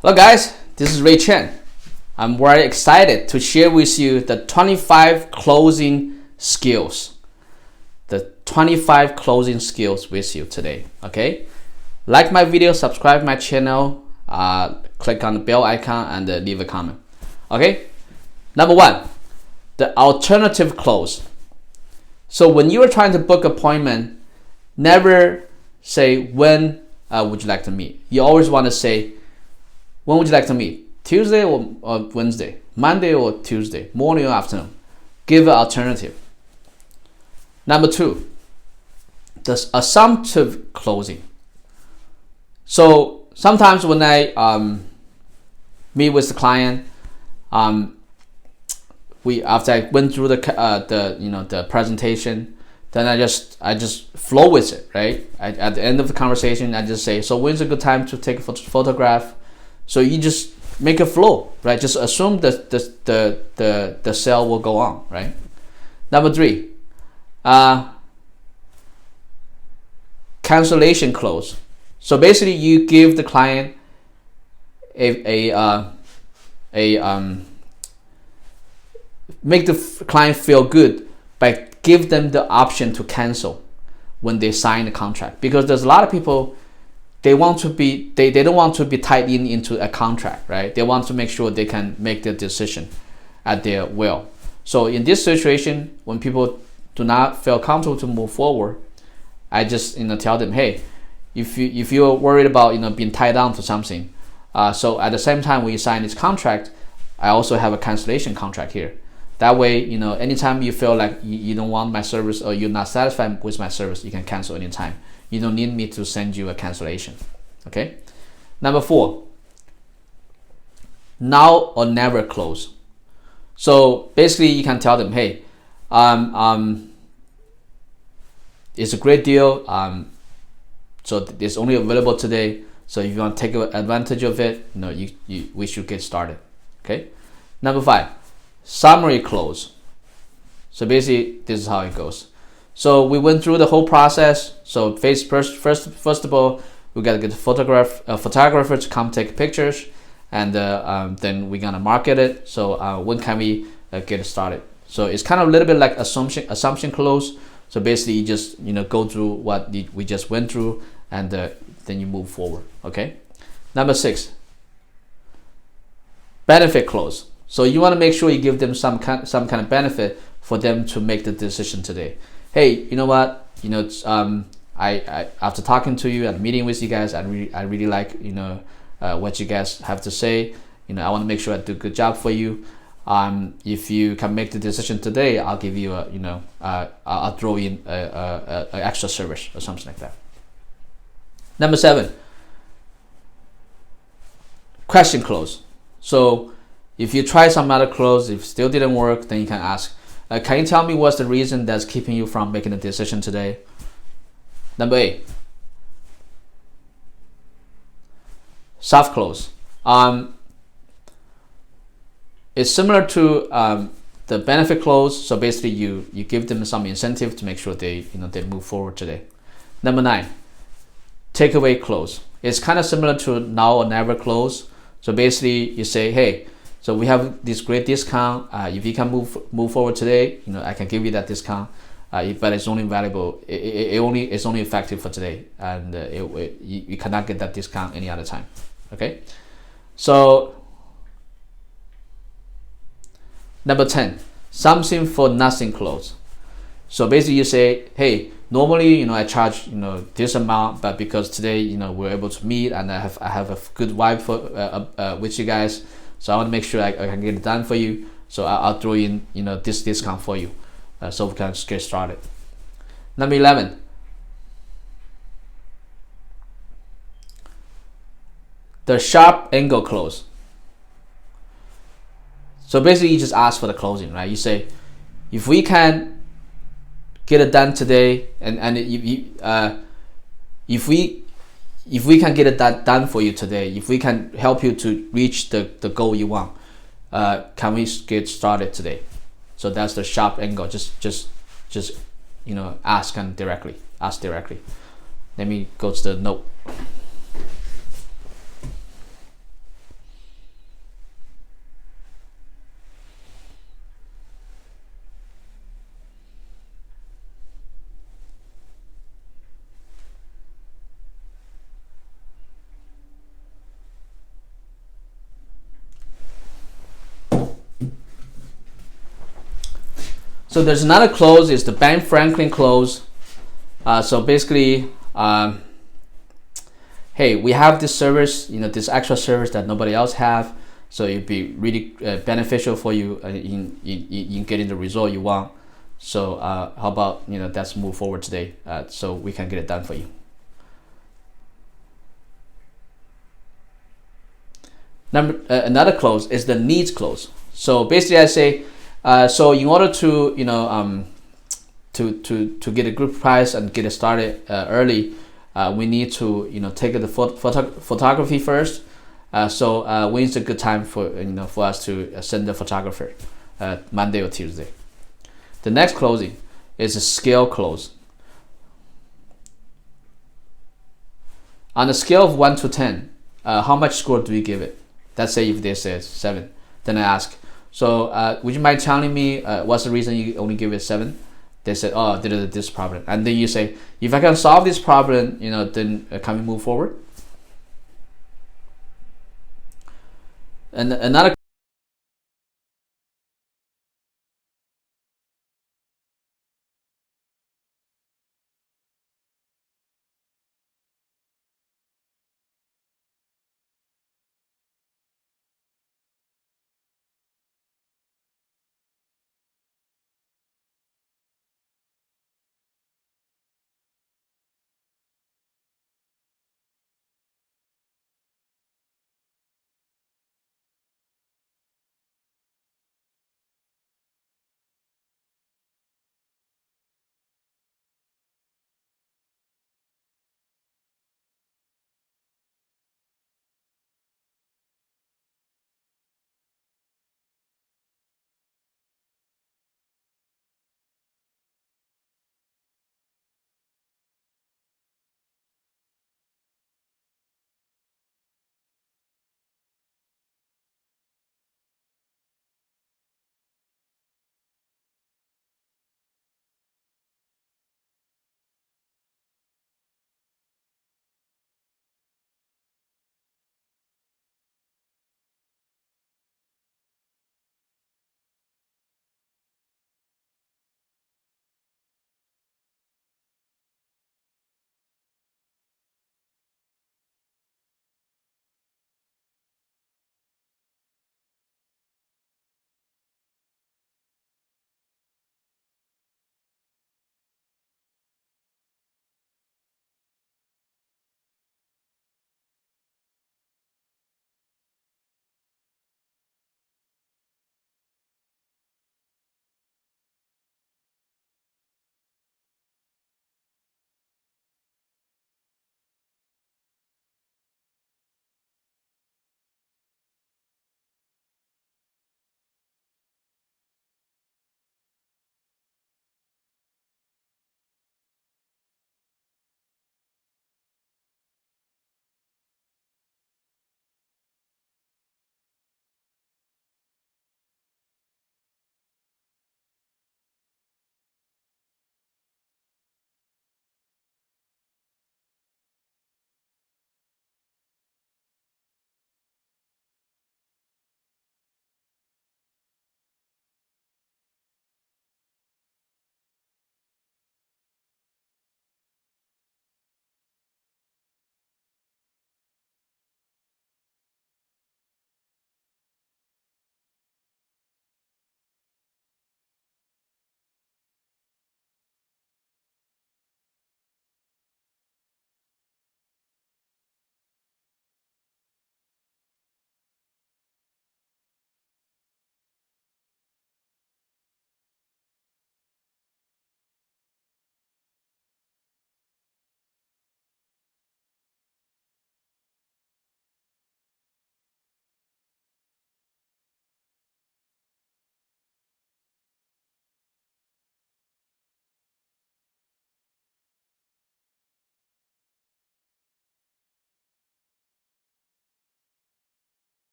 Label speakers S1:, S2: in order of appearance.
S1: Hello guys, this is Ray Chen. I'm very excited to share with you the 25 closing skills. The 25 closing skills with you today, okay? Like my video, subscribe my channel, click on the bell icon and leave a comment, okay? Number one, the alternative close. So when you are trying to book appointment, never say when would you like to meet. You always want to say, when would you like to meet? Tuesday or Wednesday? Monday or Tuesday? Morning or afternoon? Give an alternative. Number two, the assumptive closing. So sometimes when I meet with the client, after I went through the presentation, then I just flow with it, right? At the end of the conversation, I just say, so when's a good time to take a photograph? So you just make a flow, right? Just assume that the sale will go on, right? Number three, cancellation close. So basically, you give the client make the client feel good by give them the option to cancel when they sign the contract, because there's a lot of people. They don't want to be tied into a contract, right? They want to make sure they can make their decision at their will. So in this situation, when people do not feel comfortable to move forward, I just tell them, hey, if you're worried about being tied down to something, so at the same time when you sign this contract, I also have a cancellation contract here. That way, anytime you feel like you don't want my service or you're not satisfied with my service, you can cancel anytime. You don't need me to send you a cancellation, okay? Number four, now or never close. So basically, you can tell them, hey, it's a great deal. So it's only available today. So if you want to take advantage of it, we should get started, okay? Number five, summary close. So basically, this is how it goes. So we went through the whole process. So first of all, we gotta get a photographer to come take pictures, and then we're gonna market it. So when can we get started? So it's kind of a little bit like assumption close. So basically, you just go through what we just went through, and then you move forward. Okay. Number six, benefit close. So you want to make sure you give them some kind of benefit for them to make the decision today. Hey, you know what? I after talking to you and meeting with you guys, I really like what you guys have to say. I want to make sure I do a good job for you. If you can make the decision today, I'll give you I'll throw in a extra service or something like that. Number seven, question close. So if you try some other close, if it still didn't work, then you can ask, can you tell me what's the reason that's keeping you from making a decision today? Number eight, soft close. It's similar to the benefit close. So basically, you give them some incentive to make sure they move forward today. Number nine, takeaway close. It's kind of similar to now or never close. So basically, you say, hey, so we have this great discount. If you can move forward today, I can give you that discount. But it's only valuable. It's only effective for today, and you cannot get that discount any other time. Okay. So number 10, something for nothing close. So basically, you say, hey, normally I charge this amount, but because today we're able to meet and I have a good vibe for with you guys. So I want to make sure I can get it done for you. So I'll throw in this discount for you, so we can get started. Number 11, the sharp angle close. So basically, you just ask for the closing, right? You say, if we can get it done today, and if we can get it done for you today, if we can help you to reach the goal you want, can we get started today? So that's the sharp angle. Just ask directly. Let me go to the note. So there's another close, is the Ben Franklin close. So basically, hey, we have this service, this extra service that nobody else have. So it'd be really beneficial for you in getting the result you want. So how about let's move forward today, so we can get it done for you. Another close is the needs close. So basically, I say, so in order to to get a good price and get it started early, we need to take the photography first. So when is a good time for for us to send the photographer? Monday or Tuesday. The next closing is a scale close. On a scale of 1 to 10, how much score do we give it? Let's say if they say 7, then I ask, so would you mind telling me what's the reason you only give it 7? They said, oh, this problem. And then you say, if I can solve this problem, then can we move forward? And another